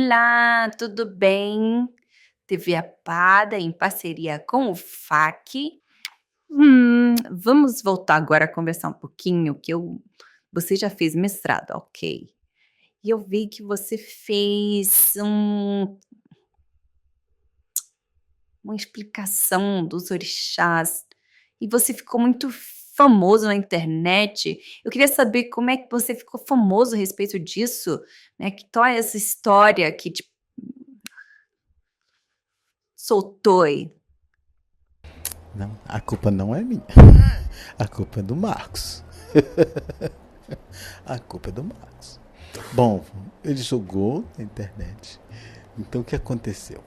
Olá, tudo bem? TV Apada em parceria com o FAC. Vamos voltar agora a conversar um pouquinho, você já fez mestrado, ok. E eu vi que você fez uma explicação dos orixás e você ficou muito famoso na internet. Eu queria saber como é que você ficou famoso a respeito disso, né? Que tal é essa história que te soltou aí? Não, a culpa não é minha. A culpa é do Marcos. A culpa é do Marcos. Bom, ele jogou na internet. Então o que aconteceu?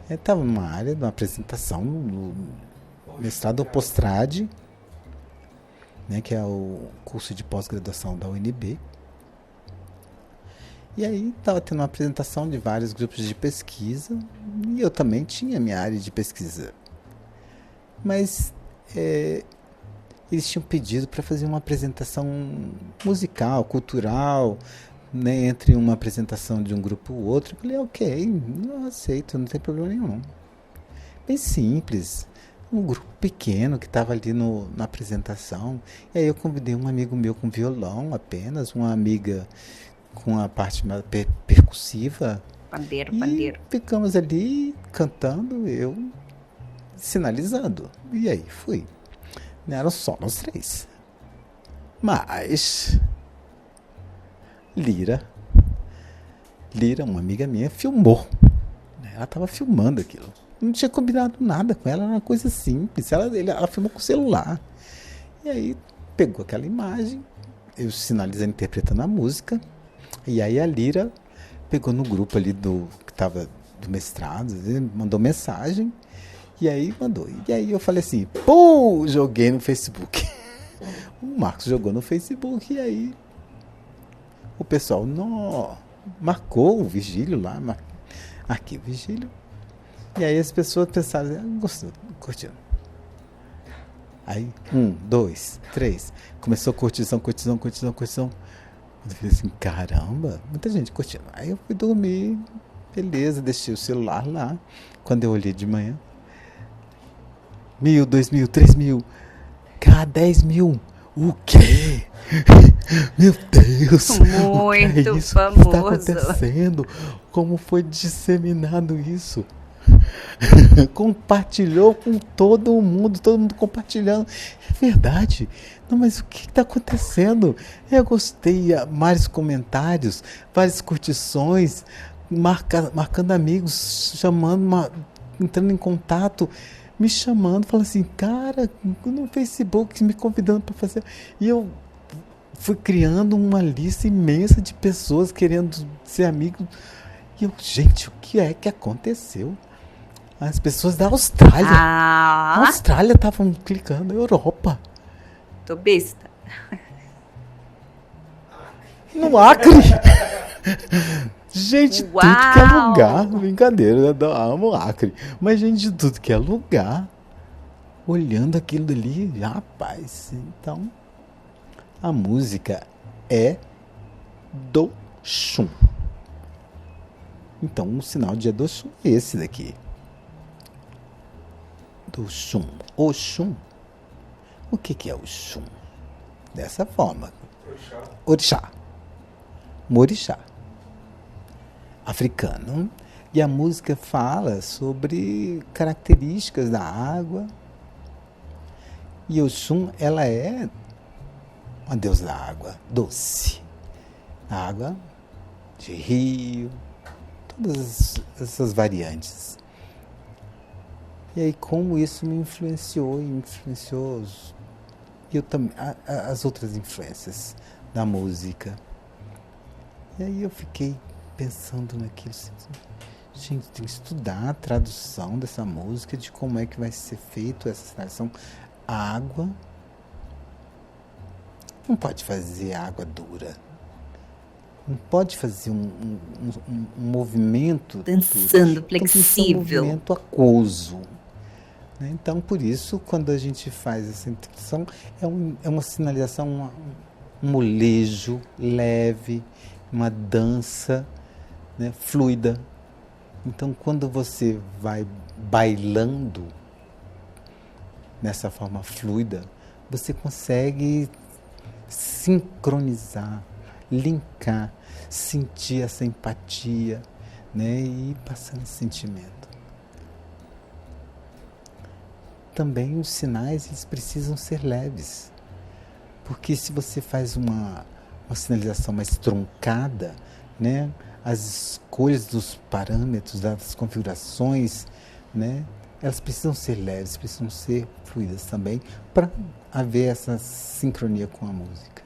Eu estava numa área, numa apresentação no mestrado Postrade, né, que é o curso de pós-graduação da UNB. E aí estava tendo uma apresentação de vários grupos de pesquisa e eu também tinha minha área de pesquisa. Mas eles tinham pedido para fazer uma apresentação musical, cultural, né, entre uma apresentação de um grupo e outro. Eu falei, ok, eu aceito, não tem problema nenhum. Bem simples. Um grupo pequeno que estava ali na apresentação. E aí eu convidei um amigo meu com violão apenas, uma amiga com a parte mais percussiva. Pandeiro, E pandeiro. ficamos ali cantando, eu sinalizando. E aí fui. Eram só nós três. Mas Lira, uma amiga minha, filmou. Ela estava filmando aquilo. Não tinha combinado nada com ela, era uma coisa simples. Ela filmou com o celular. E aí pegou aquela imagem, eu sinalizando, interpretando a música. E aí a Lira pegou no grupo ali que estava do mestrado, mandou mensagem. E aí mandou. E aí eu falei assim, pô, joguei no Facebook. O Marcos jogou no Facebook e aí o pessoal marcou o Vigílio lá, arquivo Vigílio. E aí as pessoas pensaram, gostou, curtindo. Aí, 1, 2, 3, começou curtição. Eu falei assim, caramba, muita gente curtindo. Aí eu fui dormir, beleza, deixei o celular lá. Quando eu olhei de manhã, 1.000, 2.000, 3.000, cara, 10.000. O quê? Meu Deus! Muito o que é isso? famoso. O que está acontecendo? Como foi disseminado isso? Compartilhou com todo mundo compartilhando. É verdade. Não, mas o que está acontecendo? Eu gostei, vários comentários, várias curtições, marcando amigos, entrando em contato, me chamando, falando assim, cara, no Facebook, me convidando para fazer. E eu fui criando uma lista imensa de pessoas querendo ser amigo. E eu, gente, o que é que aconteceu? As pessoas da Austrália. A Austrália estavam clicando, Europa. Tô besta. No Acre. Gente, Uau. tudo que é lugar. Brincadeira, eu amo o Acre. Mas gente de tudo que é lugar. Olhando aquilo dali, rapaz. Então, a música é do Xum. Então, o sinal de Oxum é esse daqui. Do Xum. Oxum. O que é o Xum? Dessa forma. Orixá. Morixá. Africano. E a música fala sobre características da água. E Oxum, ela é uma deusa da água doce. A água de rio. Todas essas variantes. E aí como isso me influenciou e eu também as outras influências da música. E aí eu fiquei pensando naquilo, gente, tem que estudar a tradução dessa música, de como é que vai ser feito essa tradução. A água não pode fazer água dura. Não pode fazer um movimento dançando, duro. flexível. Tem que ser um movimento aquoso. Então, por isso, quando a gente faz essa introdução, é uma sinalização, um molejo leve, uma dança, né, fluida. Então, quando você vai bailando nessa forma fluida, você consegue sincronizar, linkar, sentir essa empatia, né, e ir passando esse sentimento. Também os sinais, eles precisam ser leves, porque se você faz uma sinalização mais truncada, né, as escolhas dos parâmetros, das configurações, né, elas precisam ser leves, precisam ser fluidas também, para haver essa sincronia com a música.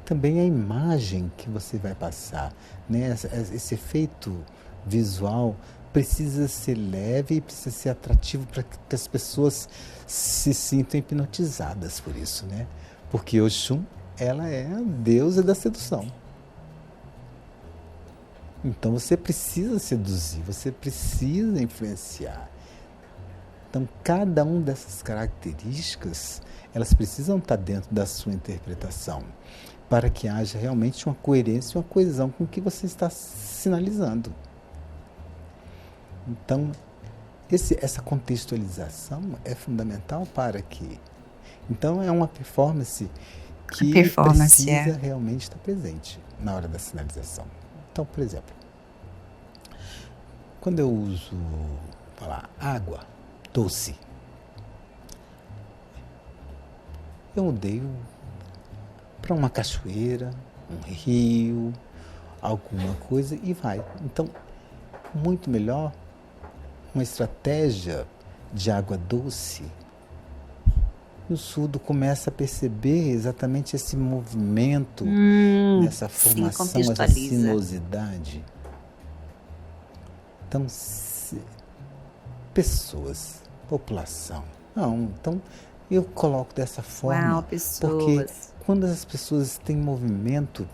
Também a imagem que você vai passar, né, esse efeito visual precisa ser leve e precisa ser atrativo para que as pessoas se sintam hipnotizadas por isso, né? Porque Oxum, ela é a deusa da sedução. Então você precisa seduzir, você precisa influenciar. Então cada uma dessas características, elas precisam estar dentro da sua interpretação, para que haja realmente uma coerência e uma coesão com o que você está sinalizando. Então, essa contextualização é fundamental para que... Então, é uma performance que precisa realmente estar presente na hora da sinalização. Então, por exemplo, quando eu uso falar água doce, eu odeio para uma cachoeira, um rio, alguma coisa e vai. Então, muito melhor uma estratégia de água doce. E o surdo começa a perceber exatamente esse movimento, nessa formação, essa sinuosidade. Então, pessoas, população. Não, então eu coloco dessa forma, porque quando as pessoas têm movimento,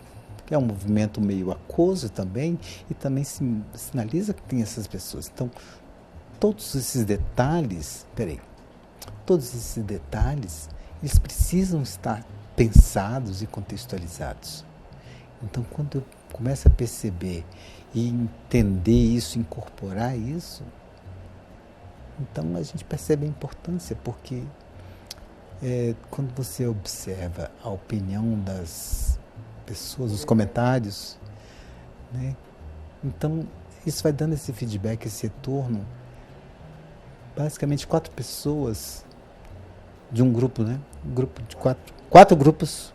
que é um movimento meio aquoso também, e também sinaliza que tem essas pessoas. Então, todos esses detalhes, eles precisam estar pensados e contextualizados. Então, quando eu começo a perceber e entender isso, incorporar isso, então a gente percebe a importância, porque quando você observa a opinião das pessoas, os comentários, né, então isso vai dando esse feedback, esse retorno. Basicamente 4 pessoas de um grupo, né? Um grupo de 4 grupos.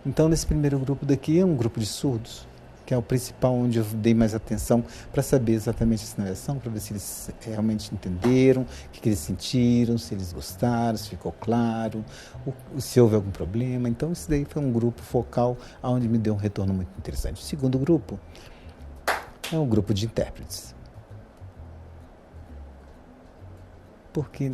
Então, nesse primeiro grupo daqui é um grupo de surdos, que é o principal, onde eu dei mais atenção para saber exatamente a sinalização, para ver se eles realmente entenderam, o que eles sentiram, se eles gostaram, se ficou claro, se houve algum problema. Então, esse daí foi um grupo focal, onde me deu um retorno muito interessante. O segundo grupo é um grupo de intérpretes. Porque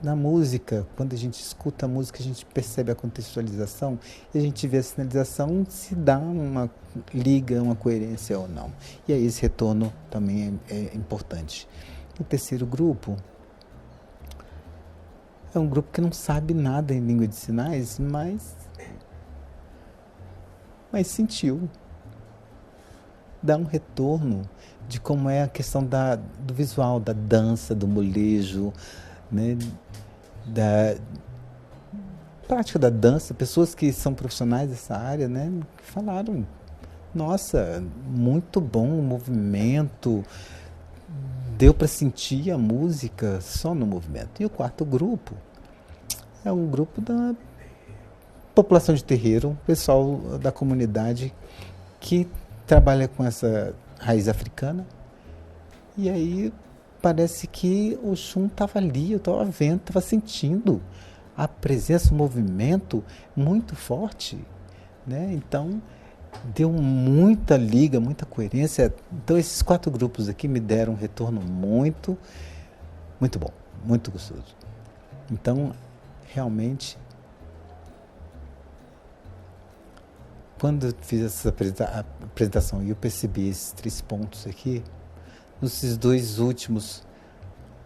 na música, quando a gente escuta a música, a gente percebe a contextualização e a gente vê a sinalização, se dá uma liga, uma coerência ou não. E aí esse retorno também é importante. O terceiro grupo é um grupo que não sabe nada em língua de sinais, mas sentiu. Dá um retorno de como é a questão do visual, da dança, do molejo, né, da prática da dança. Pessoas que são profissionais dessa área, né, falaram, nossa, muito bom o movimento, deu para sentir a música só no movimento. E o quarto grupo é um grupo da população de terreiro, pessoal da comunidade que trabalha com essa raiz africana, e aí parece que o Oxum estava ali, eu estava vendo, estava sentindo a presença, o movimento muito forte, né? Então deu muita liga, muita coerência. Então esses 4 grupos aqui me deram um retorno muito bom, muito gostoso. Então realmente, quando eu fiz essa apresentação e eu percebi esses 3 pontos aqui, nesses 2 últimos,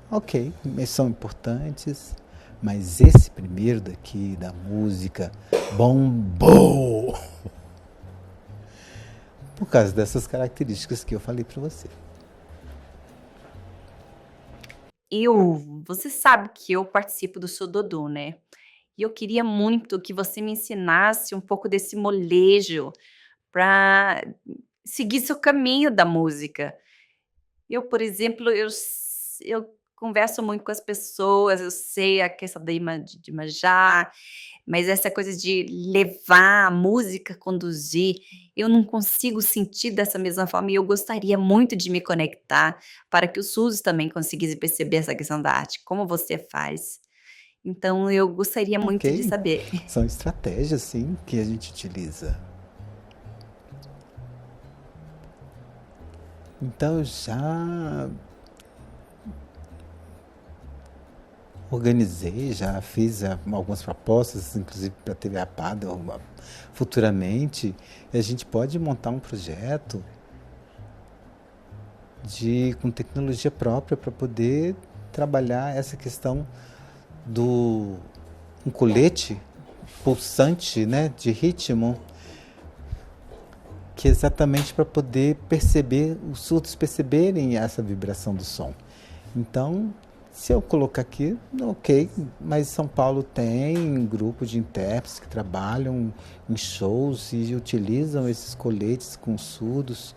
ok, eles são importantes, Mas esse primeiro daqui, da música, bombou! Por causa dessas características que eu falei para você. Você sabe que eu participo do Sododô, né? E eu queria muito que você me ensinasse um pouco desse molejo para seguir seu caminho da música. Eu, por exemplo, eu converso muito com as pessoas, eu sei a questão de Imanjá, mas essa coisa de levar a música, conduzir, eu não consigo sentir dessa mesma forma e eu gostaria muito de me conectar para que os surdos também conseguissem perceber essa questão da arte, como você faz. Então eu gostaria muito de Ok, saber. são estratégias, sim, que a gente utiliza. Então eu já organizei, já fiz algumas propostas, inclusive para a TV Apada, futuramente, e a gente pode montar um projeto com tecnologia própria para poder trabalhar essa questão do um colete pulsante, né, de ritmo, que é exatamente para poder perceber, os surdos perceberem essa vibração do som. Então, se eu colocar aqui, ok, mas São Paulo tem um grupo de intérpretes que trabalham em shows e utilizam esses coletes com surdos,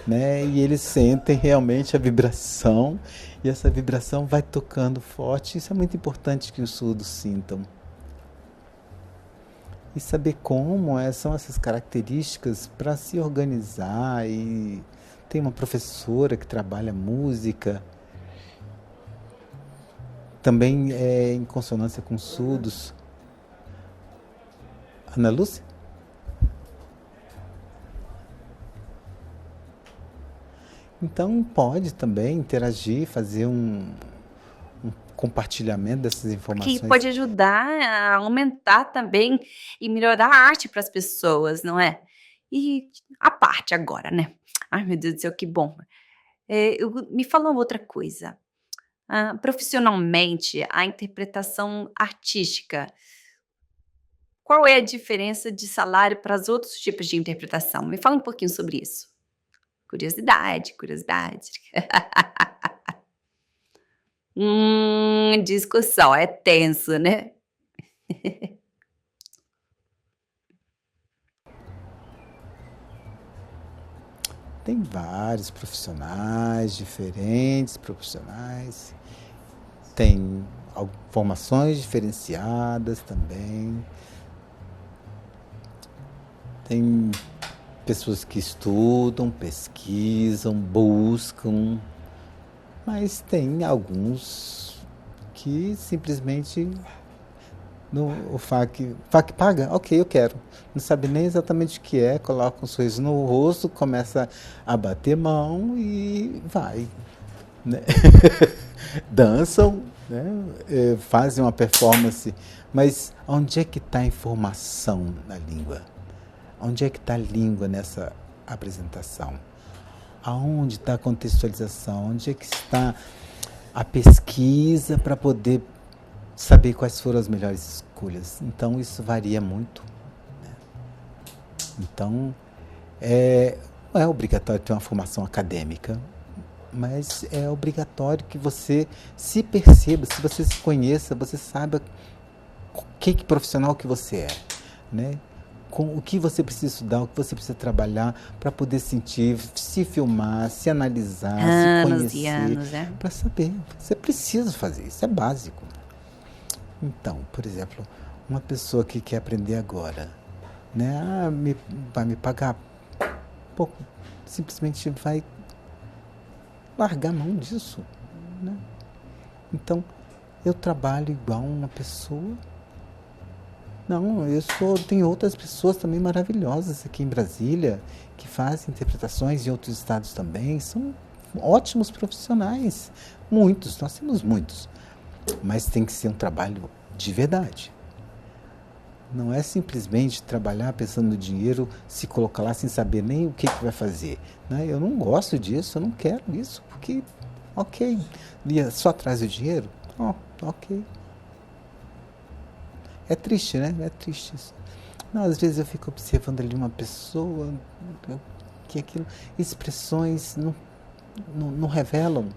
né? E eles sentem realmente a vibração e essa vibração vai tocando forte. Isso é muito importante que os surdos sintam. E saber como são essas características para se organizar. E tem uma professora que trabalha música, também é em consonância com surdos. Ana Lúcia? Então pode também interagir, fazer um compartilhamento dessas Que informações. pode ajudar a aumentar também e melhorar a arte para as pessoas, não é? E a parte agora, né? Ai, meu Deus do céu, que bom. Me fala uma outra coisa. Profissionalmente, a interpretação artística, qual é a diferença de salário para os outros tipos de interpretação? Me fala um pouquinho sobre isso. Curiosidade, curiosidade. Discussão, é tenso, né? Tem vários profissionais, diferentes profissionais. Tem formações diferenciadas também. Tem pessoas que estudam, pesquisam, buscam, mas tem alguns que simplesmente o FAQ paga, ok, eu quero. Não sabe nem exatamente o que é, coloca um sorriso no rosto, começa a bater mão e vai. Né? Dançam, né? Fazem uma performance, mas onde é que está a informação na língua? Onde é que está a língua nessa apresentação? Aonde está a contextualização? Onde é que está a pesquisa para poder saber quais foram as melhores escolhas? Então, isso varia muito. Né? Então, não é obrigatório ter uma formação acadêmica, mas é obrigatório que você se perceba, se você se conheça, você saiba que profissional que você é, né? Com o que você precisa estudar, o que você precisa trabalhar para poder sentir, se filmar, se analisar, se conhecer, anos, para saber. Você precisa fazer, isso é básico. Então, por exemplo, uma pessoa que quer aprender agora, né? Vai me pagar pouco, simplesmente vai largar a mão disso, né? Então, eu trabalho igual uma pessoa. Não, tem outras pessoas também maravilhosas aqui em Brasília que fazem interpretações em outros estados também. São ótimos profissionais. Muitos, nós temos muitos. Mas tem que ser um trabalho de verdade. Não é simplesmente trabalhar pensando no dinheiro, se colocar lá sem saber nem o que vai fazer. Né? Eu não gosto disso, eu não quero isso, porque, ok, só traz o dinheiro? Ok. É triste, né? É triste isso. Não, às vezes eu fico observando ali uma pessoa que aquilo, expressões não revelam.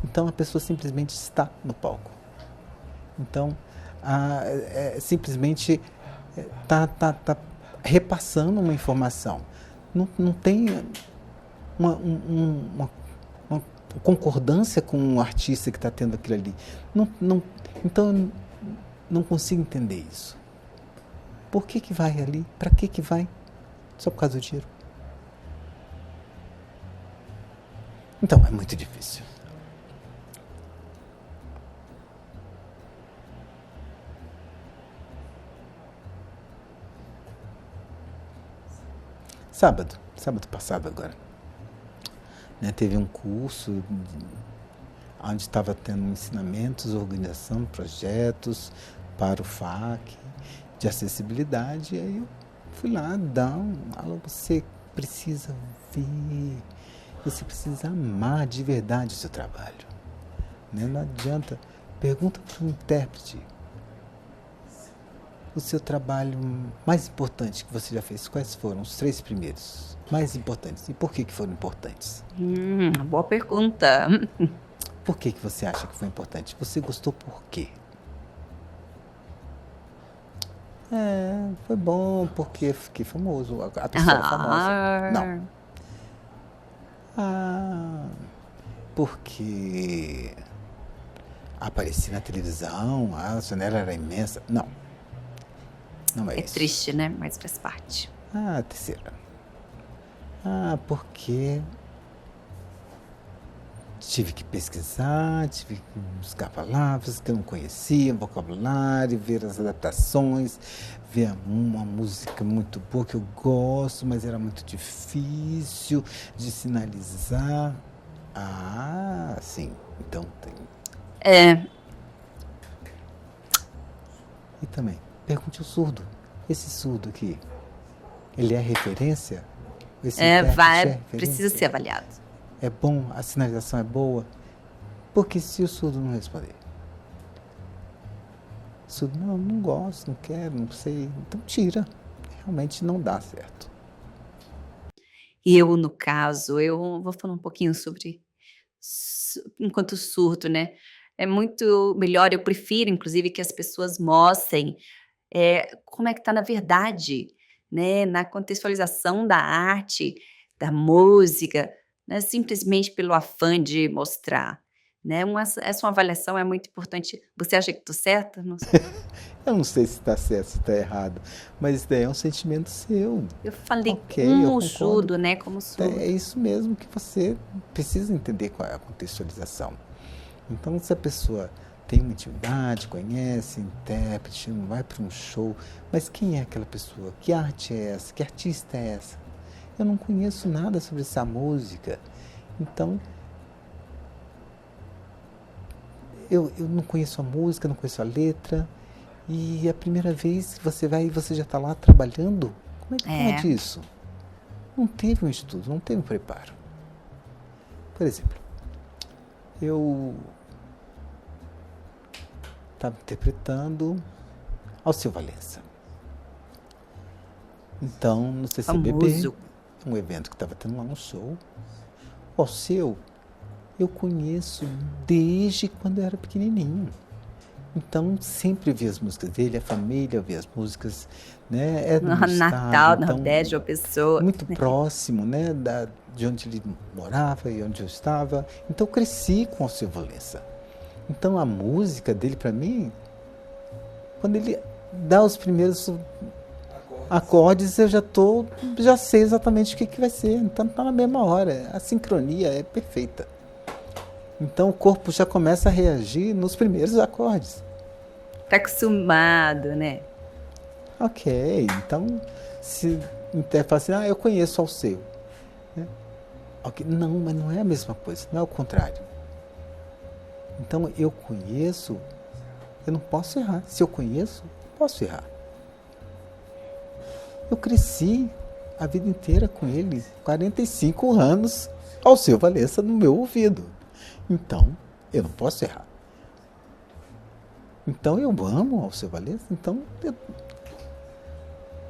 Então a pessoa simplesmente está no palco. Então, simplesmente tá repassando uma informação. Não tem uma concordância com o artista que está tendo aquilo ali. Então, não consigo entender isso. Por que vai ali? Para que vai? Só por causa do dinheiro. Então, é muito difícil. Sábado passado agora, né, teve um curso onde estava tendo ensinamentos, organização, projetos para o FAC, de acessibilidade, e aí eu fui lá dar aula. Você precisa ver, você precisa amar de verdade o seu trabalho, né? Não adianta, pergunta para o intérprete, o seu trabalho mais importante que você já fez, quais foram os 3 primeiros mais importantes? E por que foram importantes? Boa pergunta. Por que você acha que foi importante? Você gostou por quê? Foi bom porque fiquei famoso, a pessoa era famosa. Não. Porque apareci na televisão, a janela era imensa. Não é isso. É triste, né? Mas faz parte. A terceira. Porque tive que pesquisar, tive que buscar palavras que eu não conhecia, vocabulário, ver as adaptações, ver uma música muito boa que eu gosto, mas era muito difícil de sinalizar. Sim. Então tem. E também, pergunte ao surdo. Esse surdo aqui, ele é referência? Precisa ser avaliado. É bom? A sinalização é boa? Porque se o surdo não responder? O surdo, não gosto, não quero, não sei. Então tira. Realmente não dá certo. Eu, no caso, eu vou falar um pouquinho sobre enquanto surdo, né? É muito melhor, eu prefiro, inclusive, que as pessoas mostrem como é que está na verdade, né? Na contextualização da arte, da música, né? Simplesmente pelo afã de mostrar, né? Essa avaliação é muito importante. Você acha que estou certa? Não sei. Eu não sei se está certo, se está errado, mas isso daí é um sentimento seu. Eu falei eu como surdo, né? Como surdo. É isso mesmo que você precisa entender qual é a contextualização. Então, se a pessoa tem uma intimidade, conhece, intérprete, vai para um show, mas quem é aquela pessoa? Que arte é essa? Que artista é essa? Eu não conheço nada sobre essa música. Então, eu não conheço a música, não conheço a letra, e a primeira vez que você vai e você já está lá trabalhando, como é que pode isso? Não teve um estudo, não teve um preparo. Por exemplo, eu estava interpretando Alceu Valença. Então, no CCBB, um evento que estava tendo lá um show, o Alceu, eu conheço desde quando eu era pequenininho. Então, sempre vi as músicas dele, a família vê as músicas, né? É do Natal, então, Nordeste, uma pessoa. Muito próximo, né? De onde ele morava e onde eu estava. Então, eu cresci com o Alceu Valença. Então, a música dele, para mim, quando ele dá os primeiros acordes, eu já sei exatamente o que vai ser. Então, tá na mesma hora. A sincronia é perfeita. Então, o corpo já começa a reagir nos primeiros acordes. Tá acostumado, né? Ok. Então, se fala assim, eu conheço o Alceu. Né? Okay. Não, mas não é a mesma coisa. Não é o contrário. Então, eu conheço, eu não posso errar. Se eu conheço, posso errar. Eu cresci a vida inteira com ele, 45 anos, Alceu Valença no meu ouvido. Então, eu não posso errar. Então eu amo Alceu Valença, então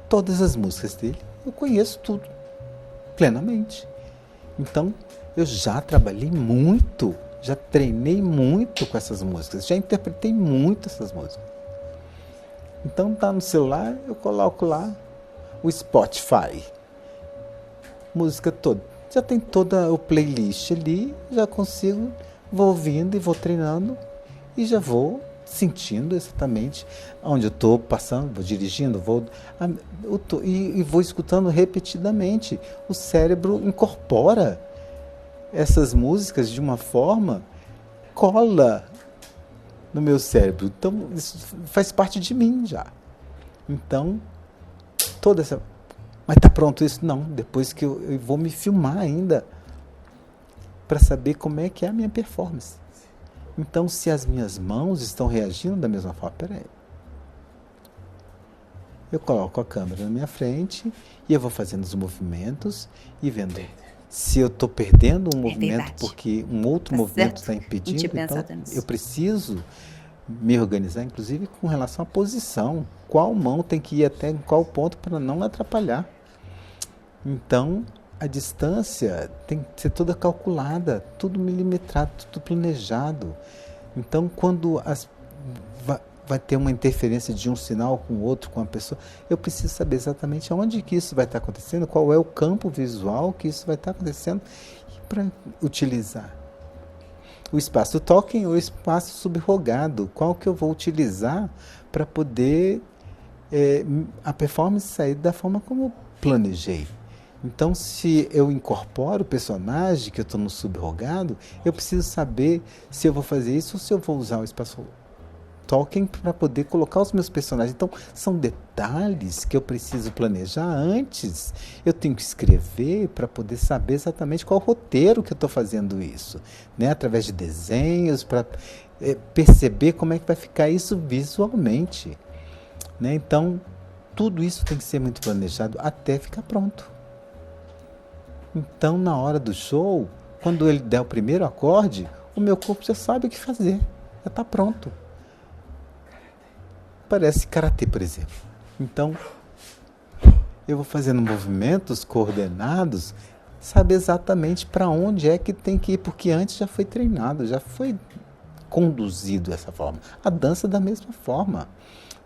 todas as músicas dele eu conheço tudo, plenamente. Então eu já trabalhei muito, já treinei muito com essas músicas, já interpretei muito essas músicas. Então tá no celular, eu coloco lá o Spotify, música toda, já tem toda o playlist ali, já consigo, vou ouvindo e vou treinando e já vou sentindo exatamente onde eu estou passando, vou dirigindo, e vou escutando repetidamente. O cérebro incorpora essas músicas de uma forma, cola no meu cérebro. Então, isso faz parte de mim já. Então, toda essa... Mas tá pronto isso? Não. Depois que eu vou me filmar ainda para saber como é que é a minha performance. Então, se as minhas mãos estão reagindo da mesma forma, peraí. Eu coloco a câmera na minha frente e eu vou fazendo os movimentos e vendo se eu estou perdendo um movimento porque um outro movimento está impedindo. Então, eu preciso me organizar, inclusive com relação à posição. Qual mão tem que ir até qual ponto para não atrapalhar. Então, a distância tem que ser toda calculada, tudo milimetrado, tudo planejado. Então, quando vai ter uma interferência de um sinal com o outro, com a pessoa, eu preciso saber exatamente onde que isso vai estar acontecendo, qual é o campo visual que isso vai estar acontecendo, para utilizar o espaço token ou o espaço subrogado, qual que eu vou utilizar para poder a performance sair da forma como eu planejei. Então, se eu incorporo o personagem que eu estou no subrogado, eu preciso saber se eu vou fazer isso ou se eu vou usar o espaço token para poder colocar os meus personagens. Então, são detalhes que eu preciso planejar antes. Eu tenho que escrever para poder saber exatamente qual roteiro que eu estou fazendo isso, né? Através de desenhos, para perceber como é que vai ficar isso visualmente, né? Então, tudo isso tem que ser muito planejado até ficar pronto. Então, na hora do show, quando ele der o primeiro acorde, o meu corpo já sabe o que fazer, já está pronto. Parece karatê, por exemplo. Então, eu vou fazendo movimentos coordenados, sabe exatamente para onde é que tem que ir, porque antes já foi treinado, já foi conduzido dessa forma. A dança da mesma forma.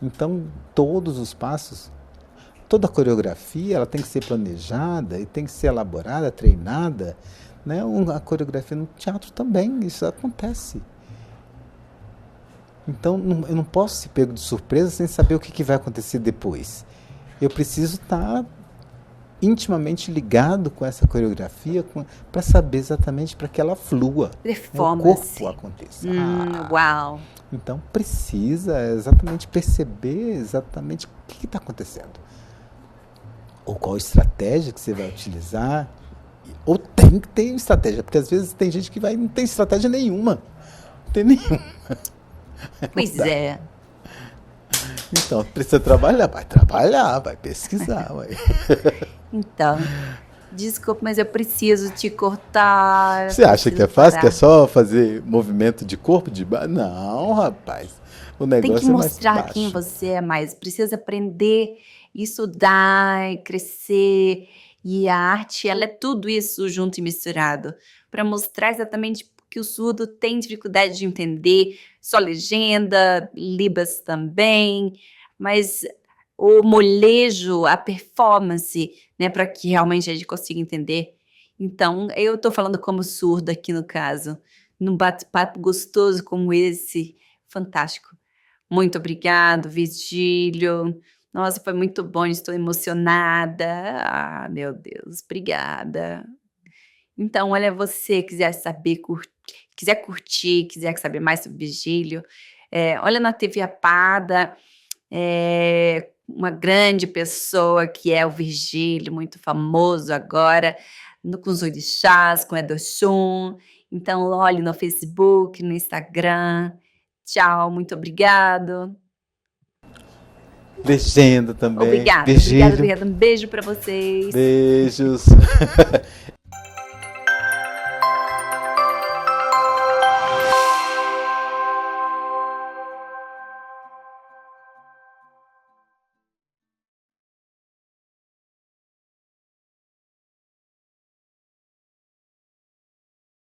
Então, todos os passos, toda a coreografia, ela tem que ser planejada e tem que ser elaborada, treinada, né? A coreografia no teatro também, isso acontece. Então, eu não posso ser pego de surpresa sem saber o que vai acontecer depois. Eu preciso estar intimamente ligado com essa coreografia para saber exatamente para que ela flua, o corpo aconteça. Uau! Então, precisa exatamente perceber exatamente o que está acontecendo. Ou qual estratégia que você vai utilizar. Ou tem que ter estratégia, porque às vezes tem gente que não tem estratégia nenhuma. Não tem nenhuma. Pois é. Então, precisa trabalhar, vai pesquisar. Vai. Então, desculpa, mas eu preciso te cortar. Você acha que é fácil, que é só fazer movimento de corpo de baixo? Não, rapaz. O negócio tem que é mais mostrar baixo. quem você é mais. Precisa aprender, estudar, crescer. E a arte, ela é tudo isso junto e misturado. Para mostrar exatamente que o surdo tem dificuldade de entender, só legenda, libras também, mas o molejo, a performance, né, para que realmente a gente consiga entender. Então, eu estou falando como surda aqui no caso, num bate-papo gostoso como esse, fantástico. Muito obrigado, Virgílio. Nossa, foi muito bom, estou emocionada. Ah, meu Deus, obrigada. Então, olha, você quiser saber, quiser curtir, quiser saber mais sobre Virgílio, olha na TV Apada, uma grande pessoa que é o Virgílio, muito famoso agora, com os orixás, com Edoxum. Então, olhe no Facebook, no Instagram. Tchau, muito obrigado. Legenda também. Obrigada, Virgílio. obrigada. Um beijo para vocês. Beijos.